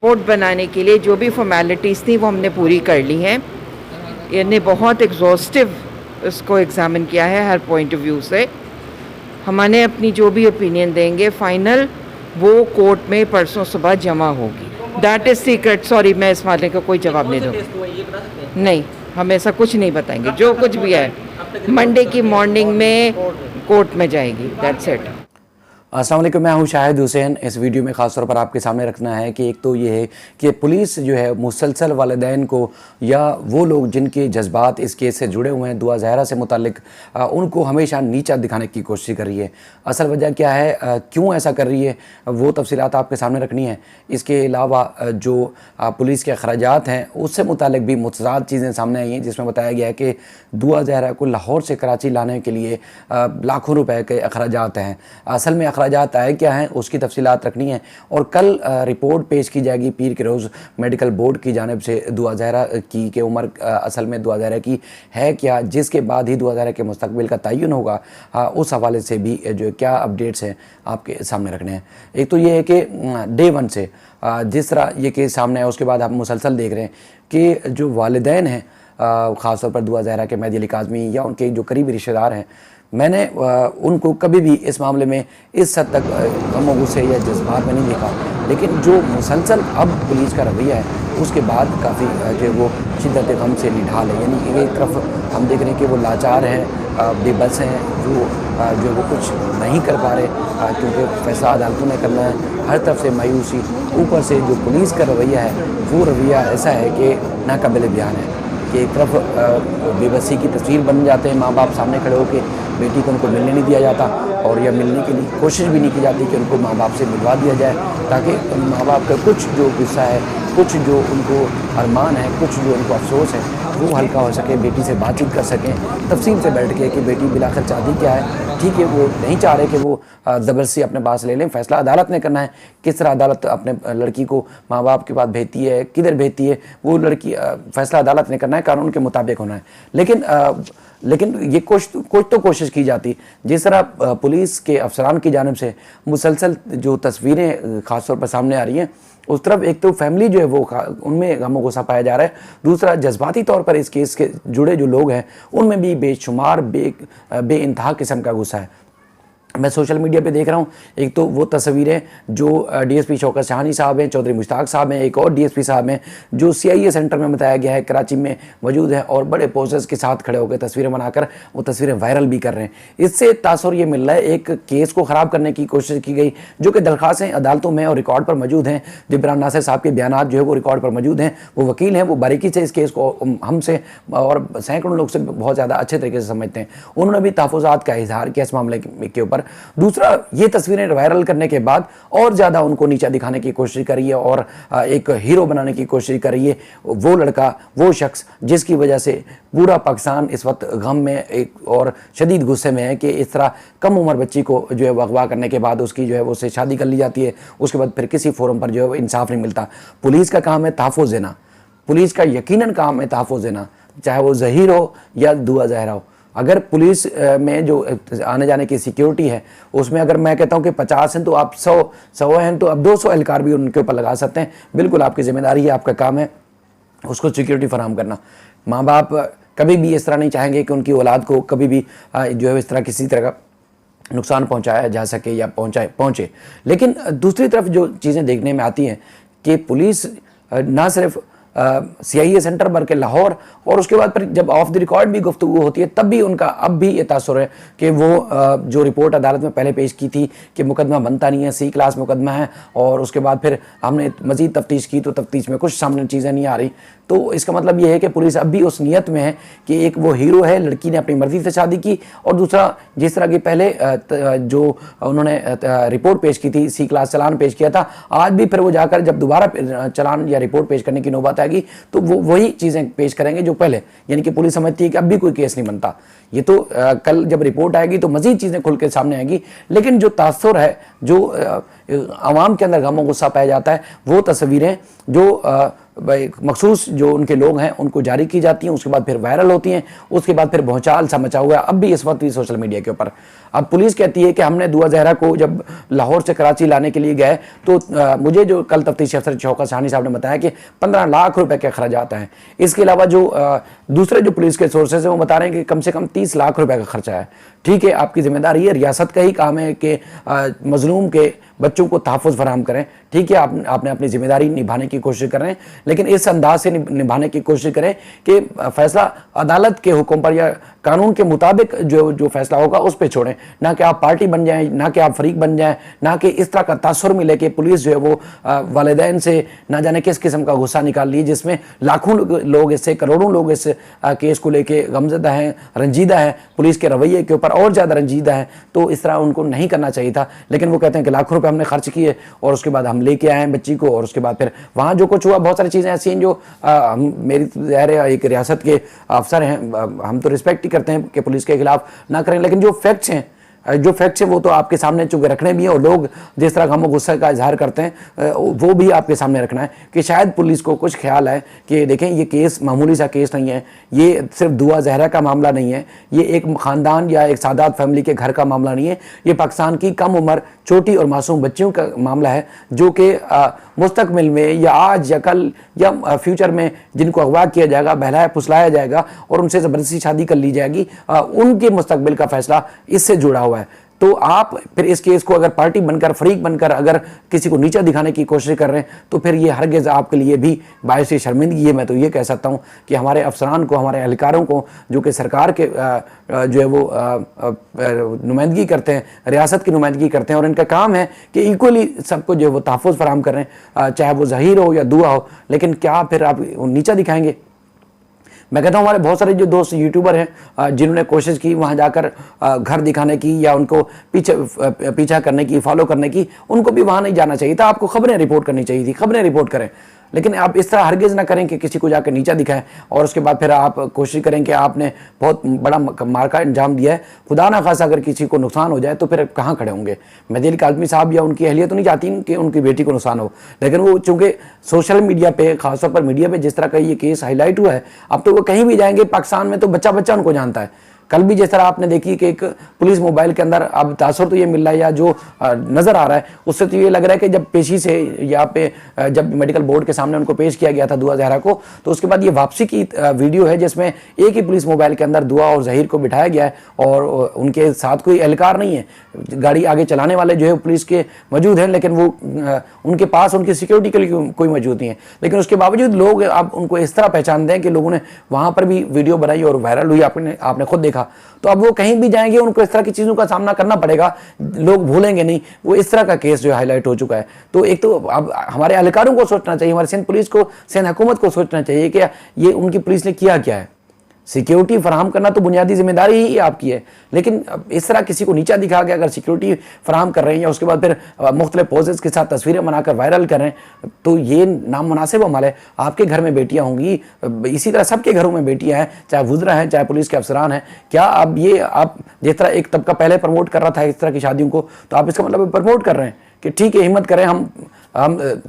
Report बनाने के लिए जो भी फॉर्मेलिटीज़ थी वो हमने पूरी कर ली हैं। इन्होंने बहुत एग्जॉस्टिव इसको एग्ज़ामिन किया है हर पॉइंट ऑफ व्यू से। हमने अपनी जो भी ओपिनियन देंगे फाइनल वो कोर्ट में परसों सुबह जमा होगी। That is secret. सॉरी, मैं इस मामले का कोई जवाब नहीं दूँगी। नहीं, हम ऐसा कुछ नहीं बताएंगे। जो कुछ भी है मंडे की मॉर्निंग में कोर्ट में जाएगी। That's it. अस्सलाम वालेकुम, मैं हूं शाहिद हुसैन। इस वीडियो में ख़ास तौर पर आपके सामने रखना है कि एक तो ये है कि पुलिस जो है मुसलसल वालिदैन को या वो लोग जिनके जज्बात इस केस से जुड़े हुए हैं दुआ ज़हरा से मुतालिक, उनको हमेशा नीचा दिखाने की कोशिश कर रही है। असल वजह क्या है, क्यों ऐसा कर रही है, वो तफसीलात आपके सामने रखनी है। इसके अलावा जो पुलिस के अखराजात हैं उससे मुतालिक भी मुतज़ाद चीज़ें सामने आई हैं, जिसमें बताया गया है कि दुआ ज़हरा को लाहौर से कराची लाने के लिए लाखों रुपए के अखराजात हैं। असल में अखराजात आए क्या हैं उसकी तफसीलात रखनी है। और कल रिपोर्ट पेश की जाएगी पीर के रोज़ मेडिकल बोर्ड की जानिब से दुआ ज़हरा की कि उम्र असल में दुआ ज़हरा की है क्या, जिसके बाद ही दुआ ज़हरा के मुस्तकबिल का तयन होगा। उस हवाले से भी जो क्या अपडेट्स हैं आपके सामने रखने हैं। एक तो ये है कि डे वन से जिस तरह ये केस सामने है उसके बाद आप मुसलसल देख रहे हैं कि जो वालिदैन हैं ख़ास तौर पर दुआ ज़हरा के मेहदी अली काज़मी या उनके जो करीबी रिश्तेदार हैं, मैंने उनको कभी भी इस मामले में इस हद तक गम गुस्से या जज्बात में नहीं देखा। लेकिन जो मुसलसल अब पुलिस का रवैया है उसके बाद काफ़ी जो है वो शिद्दत गम से निढाल है। यानी एक तरफ हम देख रहे हैं कि वो लाचार हैं, बेबस हैं, जो वो कुछ नहीं कर पा रहे क्योंकि फैसला अदालतों ने करना है। हर तरफ से मायूसी, ऊपर से जो पुलिस का रवैया है वो रवैया ऐसा है कि नाकाबिल बयान है कि एक तरफ बेबसी की तस्वीर बन जाते हैं, माँ बाप सामने खड़े होकर बेटी को उनको मिलने नहीं दिया जाता और या मिलने के लिए कोशिश भी नहीं की जाती कि उनको माँ बाप से मिलवा दिया जाए ताकि माँ बाप का कुछ जो गुस्सा है, कुछ जो उनको अरमान है, कुछ जो उनको अफसोस है वो हल्का हो सके, बेटी से बातचीत कर सकें तफसील से बैठ के कि बेटी बिलाखिर चाहती क्या है। ठीक है, वो नहीं चाह रहे कि वो ज़बरदस्ती अपने पास ले लें, फैसला अदालत ने करना है। किस तरह अदालत अपने लड़की को माँ बाप के पास भेजती है, किधर भेजती है, वो लड़की फैसला अदालत ने करना है, कानून के मुताबिक होना है। लेकिन ये कुछ तो कोशिश की जाती। जिस तरह पुलिस के अफसरान की जानिब से मुसलसल जो तस्वीरें ख़ास तौर पर सामने आ रही हैं, उस तरफ एक तो फैमिली जो है वो उनमें गम गुस्सा पाया जा रहा है, दूसरा जज्बाती तौर पर इस केस के जुड़े जो लोग हैं उनमें भी बेशुमार बेइंतहा किस्म का गुस्सा है। मैं सोशल मीडिया पे देख रहा हूँ, एक तो वो तस्वीरें जो डीएसपी शौकत शाहानी साहब हैं, चौधरी मुश्ताक साहब हैं, एक और डीएसपी साहब हैं जो सीआईए सेंटर में बताया गया है कराची में मौजूद हैं और बड़े पोस्टर्स के साथ खड़े होकर तस्वीरें बनाकर वो तस्वीरें वायरल भी कर रहे हैं। इससे तासुर ये मिल रहा है एक केस को ख़राब करने की कोशिश की गई, जो कि दरख्वास्तें अदालतों में और रिकॉर्ड पर मौजूद हैं। जिब्रान नासिर साहब के बयान जो है वो रिकॉर्ड पर मौजूद हैं, वो वकील हैं, वो बारीकी से इस केस को हमसे और सैकड़ों लोग से बहुत ज़्यादा अच्छे तरीके से समझते हैं। उन्होंने भी तहफ़्फ़ुज़ात का इजहार किया इस मामले के ऊपर। दूसरा, ये तस्वीरें वायरल करने के बाद और ज़्यादा उनको नीचा दिखाने की कोशिश कर रही है और एक हीरो बनाने की कोशिश कर रही है वो लड़का, वो शख्स जिसकी वजह से पूरा पाकिस्तान इस वक्त गम में एक और शदीद गुस्से में है कि इस तरह कम उम्र बच्ची को जो है अगवा करने के बाद उसकी जो है उससे शादी कर ली जाती है, उसके बाद फिर किसी फोरम पर जो है इंसाफ नहीं मिलता। पुलिस का काम है तहफ़्फ़ुज़ देना, पुलिस का यकीनन काम है तहफ़्फ़ुज़ देना, चाहे वो ज़हीर हो या दुआ ज़हरा हो। अगर पुलिस में जो आने जाने की सिक्योरिटी है उसमें अगर मैं कहता हूं कि 50 हैं तो आप 100 हैं तो आप 200 एहलकार भी उनके ऊपर लगा सकते हैं। बिल्कुल आपकी जिम्मेदारी है, आपका काम है उसको सिक्योरिटी फराहम करना। माँ बाप कभी भी इस तरह नहीं चाहेंगे कि उनकी औलाद को कभी भी जो है इस तरह किसी तरह का नुकसान पहुँचाया जा सके या पहुँचे। लेकिन दूसरी तरफ जो चीज़ें देखने में आती हैं कि पुलिस ना सिर्फ सीआईए सेंटर बल्कि लाहौर और उसके बाद फिर जब ऑफ द रिकॉर्ड भी गुफ्तगू होती है तब भी उनका अब भी ये तासुर है कि वो जो रिपोर्ट अदालत में पहले पेश की थी कि मुकदमा बनता नहीं है, सी क्लास मुकदमा है, और उसके बाद फिर हमने मज़ीद तफ्तीश की तो तफ्तीश में कुछ सामने चीज़ें नहीं आ रही। तो इसका मतलब ये है कि पुलिस अब भी उस नीयत में है कि एक वो हीरो है, लड़की ने अपनी मर्ज़ी से शादी की, और दूसरा जिस तरह की पहले जो उन्होंने रिपोर्ट पेश की थी, सी क्लास चलान पेश किया था, आज भी फिर वो जाकर जब दोबारा चलान या रिपोर्ट पेश करने की नौबत आएगी तो वो वही चीज़ें पेश करेंगे जो पहले। यानी कि पुलिस समझती है कि अब भी कोई केस नहीं बनता। ये तो कल जब रिपोर्ट आएगी तो मज़ीद चीज़ें खुल के सामने आएगी। लेकिन जो तासुर है, जो आवाम के अंदर गम गुस्सा पाया जाता है, वो तस्वीरें जो मखसूस जो उनके लोग हैं उनको जारी की जाती हैं, उसके बाद फिर वायरल होती हैं, उसके बाद फिर भौचाल सा मचा हुआ है अब भी इस वक्त भी सोशल मीडिया के ऊपर। अब पुलिस कहती है कि हमने दुआ जहरा को जब लाहौर से कराची लाने के लिए गए तो मुझे जो कल तफ्तीशी अफसर शौकत साहनी साहब ने बताया कि 15 लाख रुपए के खर्चात हैं। इसके अलावा जो दूसरे जो पुलिस के सोर्सेज हैं वो बता रहे हैं कि कम से कम 30 लाख रुपए का खर्चा है। ठीक है, आपकी जिम्मेदारी है, रियासत का ही काम है कि मजलूम के बच्चों को तहफ़्फ़ुज़ फराहम करें। ठीक है, आपने अपनी जिम्मेदारी निभाने की कोशिश कर रहे हैं, लेकिन इस अंदाज से निभाने की कोशिश करें कि फैसला अदालत के हुक्म पर या कानून के मुताबिक जो फैसला होगा उस पर छोड़ें, ना कि आप पार्टी बन जाएं, ना कि आप फरीक बन जाएं, ना कि इस तरह का तासुर मिले कि पुलिस जो है वो वालिदैन से ना जाने किस किस्म का गुस्सा निकाल ली, जिसमें लाखों लोग इससे, करोड़ों लोग इस केस को लेके गमज़दा हैं, रंजीदा हैं, पुलिस के रवैये के ऊपर और ज़्यादा रंजीदा है। तो इस तरह उनको नहीं करना चाहिए था, लेकिन वो कहते हैं कि लाखों रुपए हमने खर्च किए और उसके बाद हम लेके आए हैं बच्ची को, और उसके बाद फिर वहाँ जो कुछ हुआ, बहुत सारी चीज़ें ऐसी हैं जो मेरी ज़ाहिर है एक रियासत के अफसर हैं, हम तो रिस्पेक्ट ही करते हैं कि पुलिस के खिलाफ ना करें, लेकिन जो फैक्ट्स हैं वो तो आपके सामने चूँकि रखने भी हैं, और लोग जिस तरह गम गुस्सा का इजहार करते हैं वो भी आपके सामने रखना है कि शायद पुलिस को कुछ ख्याल है कि देखें ये केस मामूली सा केस नहीं है, ये सिर्फ दुआ जहरा का मामला नहीं है, ये एक ख़ानदान या एक सादात फैमिली के घर का मामला नहीं है, ये पाकिस्तान की कम उम्र छोटी और मासूम बच्चियों का मामला है जो कि मुस्तकबिल में या आज या कल या फ्यूचर में जिनको अगवा किया जाएगा, बहलाया फुसलाया जाएगा और उनसे ज़बरदस्ती शादी कर ली जाएगी, उनके मुस्तकबिल का फैसला इससे जुड़ा हुआ है। तो आप फिर इस केस को अगर पार्टी बनकर, फरीक बनकर अगर किसी को नीचा दिखाने की कोशिश कर रहे हैं तो फिर ये हरगिज़ आपके लिए भी बायस शर्मिंदगी है। मैं तो ये कह सकता हूँ कि हमारे अफसरान को, हमारे एहलकारों को जो कि सरकार के जो है वो नुमाइंदगी करते हैं, रियासत की नुमाइंदगी करते हैं, और इनका काम है कि इक्वली सबको जो है वो तहफ़्फ़ुज़ फराहम कर रहे हैं, चाहे वो ज़हीर हो या दुआ हो, लेकिन क्या फिर आप नीचा दिखाएंगे? मैं कहता हूँ हमारे बहुत सारे जो दोस्त यूट्यूबर हैं जिन्होंने कोशिश की वहाँ जाकर घर दिखाने की या उनको पीछा करने की, फॉलो करने की, उनको भी वहाँ नहीं जाना चाहिए था। आपको खबरें रिपोर्ट करनी चाहिए थी, खबरें रिपोर्ट करें, लेकिन आप इस तरह हरगिज़ ना करें कि किसी को जाकर नीचा दिखाएं और उसके बाद फिर आप कोशिश करें कि आपने बहुत बड़ा मार का अंजाम दिया है। खुदा ना खासा अगर किसी को नुकसान हो जाए तो फिर कहाँ खड़े होंगे? मेहदी अली काज़मी साहब या उनकी अहलियत तो नहीं चाहती कि उनकी बेटी को नुकसान हो, लेकिन वो चूँकि सोशल मीडिया पे, खासतौर पर मीडिया पे जिस तरह का ये केस हाईलाइट हुआ है, अब तो वो कहीं भी जाएंगे पाकिस्तान में तो बच्चा बच्चा उनको जानता है। कल भी जिस तरह आपने देखी कि एक पुलिस मोबाइल के अंदर, अब तासुर तो ये मिल रहा है या जो नज़र आ रहा है उससे तो ये लग रहा है कि जब पेशी से या पे जब मेडिकल बोर्ड के सामने उनको पेश किया गया था दुआ जहरा को, तो उसके बाद ये वापसी की वीडियो है जिसमें एक ही पुलिस मोबाइल के अंदर दुआ और ज़हीर को बिठाया गया है और उनके साथ कोई एहलकार नहीं है। गाड़ी आगे चलाने वाले जो है पुलिस के मौजूद हैं, लेकिन वो उनके पास उनकी सिक्योरिटी के लिए कोई मौजूद नहीं है, लेकिन उसके बावजूद लोग अब उनको इस तरह पहचानते हैं कि लोगों ने वहाँ पर भी वीडियो बनाई और वायरल हुई, आपने खुद देखा। तो अब वो कहीं भी जाएंगे उनको इस तरह की चीज़ों का सामना करना पड़ेगा, लोग भूलेंगे नहीं। वो इस तरह का केस जो हाईलाइट हो चुका है। तो एक तो अब हमारे एहलकारों को सोचना चाहिए, हमारे सिंध पुलिस को, सिंध हुकूमत को सोचना चाहिए कि ये उनकी पुलिस ने किया क्या है। सिक्योरिटी फराहम करना तो बुनियादी जिम्मेदारी ही आपकी है, लेकिन इस तरह किसी को नीचा दिखा के अगर सिक्योरिटी फराहम कर रहे हैं या उसके बाद फिर मुख्तलिफ पोजेस के साथ तस्वीरें बनाकर वायरल कर रहे हैं, तो ये नामुनासिब अमल है। आपके घर में बेटियां होंगी, इसी तरह सबके घरों में बेटियां हैं, चाहे वुज़रा हैं, चाहे पुलिस के अफसरान हैं। क्या अब ये आप जिस तरह एक तबका पहले प्रमोट कर रहा था इस तरह की शादियों को, तो आप इसका मतलब प्रमोट कर रहे हैं कि ठीक है, हिम्मत करें, हम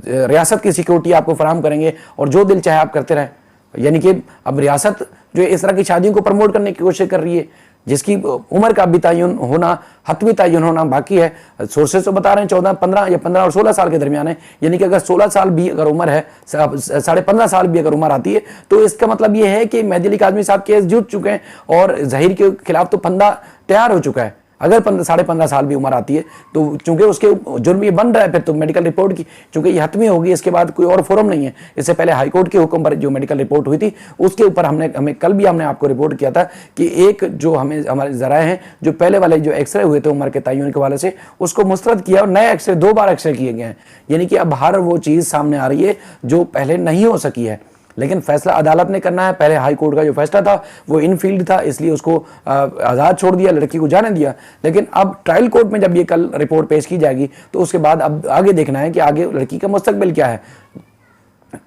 रियासत की सिक्योरिटी आपको फराहम करेंगे और जो दिल चाहे आप करते रहें। यानी कि अब रियासत जो इस तरह की शादियों को प्रमोट करने की कोशिश कर रही है, जिसकी उम्र का भी तयन होना, हतमी तयन होना बाकी है। सोर्सेज तो बता रहे हैं 14, 15 या 15 और 16 साल के दरमियान है। यानी कि अगर 16 साल भी अगर उम्र है, 15.5 साल भी अगर उम्र आती है, तो इसका मतलब ये है कि मेहदी अली काज़मी साहब केस जीत चुके हैं और ज़हीर के खिलाफ तो फंदा तैयार हो चुका है। अगर 15.5 साल भी उम्र आती है तो चूंकि उसके जुर्म ये बन रहा है, फिर तो मेडिकल रिपोर्ट की चूंकि ये हतमी होगी, इसके बाद कोई और फोरम नहीं है। इससे पहले हाईकोर्ट के हुक्म पर जो मेडिकल रिपोर्ट हुई थी उसके ऊपर हमें कल भी हमने आपको रिपोर्ट किया था कि एक जो हमारे ज़राए हैं, जो पहले वाले जो एक्सरे हुए थे उम्र के तयन के हवाले से, उसको मुस्तरद किया और नए एक्सरे 2 बार एक्सरे किए गए हैं। यानी कि अब हर वो चीज़ सामने आ रही है जो पहले नहीं हो सकी है, लेकिन फैसला अदालत ने करना है। पहले हाई कोर्ट का जो फैसला था वो इनफील्ड था, इसलिए उसको आज़ाद छोड़ दिया, लड़की को जाने दिया। लेकिन अब ट्रायल कोर्ट में जब ये कल रिपोर्ट पेश की जाएगी तो उसके बाद अब आगे देखना है कि आगे लड़की का मुस्तकबिल क्या है।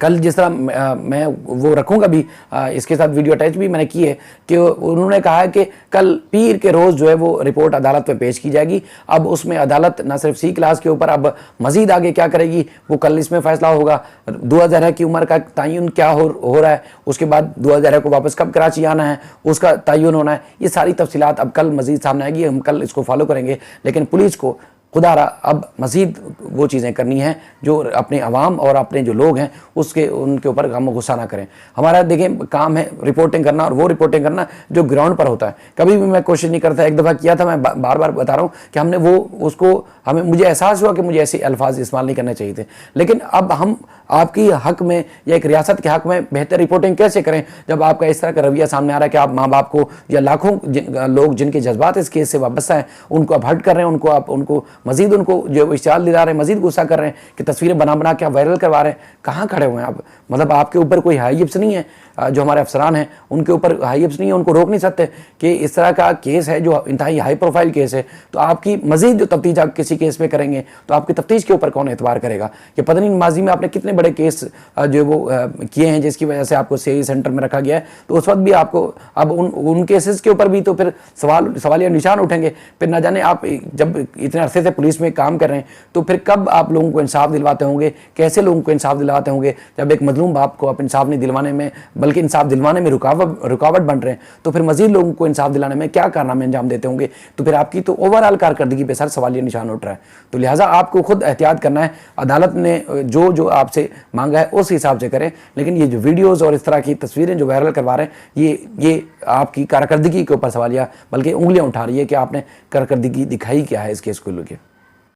कल जिस तरह मैं वो रखूँगा भी, इसके साथ वीडियो अटैच भी मैंने की है कि उन्होंने कहा है कि कल पीर के रोज़ जो है वो रिपोर्ट अदालत में पेश की जाएगी। अब उसमें अदालत न सिर्फ सी क्लास के ऊपर अब मज़ीद आगे क्या करेगी वो कल इसमें फ़ैसला होगा। 2000 की उम्र का तयन क्या हो रहा है, उसके बाद 2000 को वापस कब कराची आना है उसका तयन होना है, ये सारी तफसीलात अब कल मज़ीद सामने आएगी। हम कल इसको फॉलो करेंगे, लेकिन पुलिस को खुदारा अब मज़ीद वो चीज़ें करनी हैं जो अपने अवाम और अपने जो लोग हैं उनके ऊपर गम गुस्सा ना करें। हमारा देखें काम है रिपोर्टिंग करना, और वो रिपोर्टिंग करना जो ग्राउंड पर होता है। कभी भी मैं कोशिश नहीं करता, एक दफ़ा किया था, मैं बार बार बता रहा हूँ कि हमने मुझे एहसास हुआ कि मुझे ऐसे अल्फाज इस्तेमाल नहीं करने चाहिए थे। लेकिन अब हम आपकी हक़ में या एक रियासत के हक़ में बेहतर रिपोर्टिंग कैसे करें जब आपका इस तरह का रवैया सामने आ रहा है कि आप माँ बाप को या लाखों लोग जिनके जज्बात इस केस से वाबस्ता हैं उनको आप हर्ट कर रहे हैं, उनको मज़ीद उनको जो इश्तिहार दिला रहे हैं, मज़ीद गुस्सा कर रहे हैं कि तस्वीरें बना के आप वायरल करवा रहे हैं। कहाँ खड़े हुए हैं आप? मतलब आपके ऊपर कोई हाइब्स नहीं है, जो हमारे अफसरान हैं उनके ऊपर हाइब्स नहीं है, उनको रोक नहीं सकते कि इस तरह का केस है जो इंतहाई हाई प्रोफाइल केस है, तो आपकी मज़ीद जो तफ्तीश आप किसी केस पे करेंगे तो आपकी तफ्तीश के ऊपर कौन एतबार करेगा कि पता नहीं माजी में आपने कितने बड़े केस जो वो किए हैं जिसकी वजह से आपको सीआईए सेंटर में रखा गया है। तो उस वक्त भी आपको अब उन केसेस के ऊपर भी तो फिर सवालिया निशान उठेंगे। फिर ना जाने आप जब इतने अरसे से पुलिस में काम कर रहे हैं तो फिर कब आप लोगों को इंसाफ दिलवाते होंगे, कैसे लोगों को इंसाफ दिलवाते होंगे जब एक मजलूम बाप को आप इंसाफ नहीं दिलवाने में बल्कि इंसाफ दिलवाने में रुकावट बन रहे हैं, तो फिर मजीद लोगों को इंसाफ दिलाने में क्या कारनामे अंजाम देते होंगे। तो फिर आपकी तो ओवरऑल कारकर्दगी पे सर सवालिया निशान उठ रहा है। तो लिहाजा आपको खुद एहतियात करना है। अदालत ने जो आपसे मांगा है उस हिसाब से करें, लेकिन ये जो वीडियोज़ और इस तरह की तस्वीरें जो वायरल करवा रहे हैं ये आपकी कारकर्दगी के ऊपर सवालिया बल्कि उंगलियां उठा रही है कि आपने कारकर्दगी दिखाई क्या है इस केस को लेकर।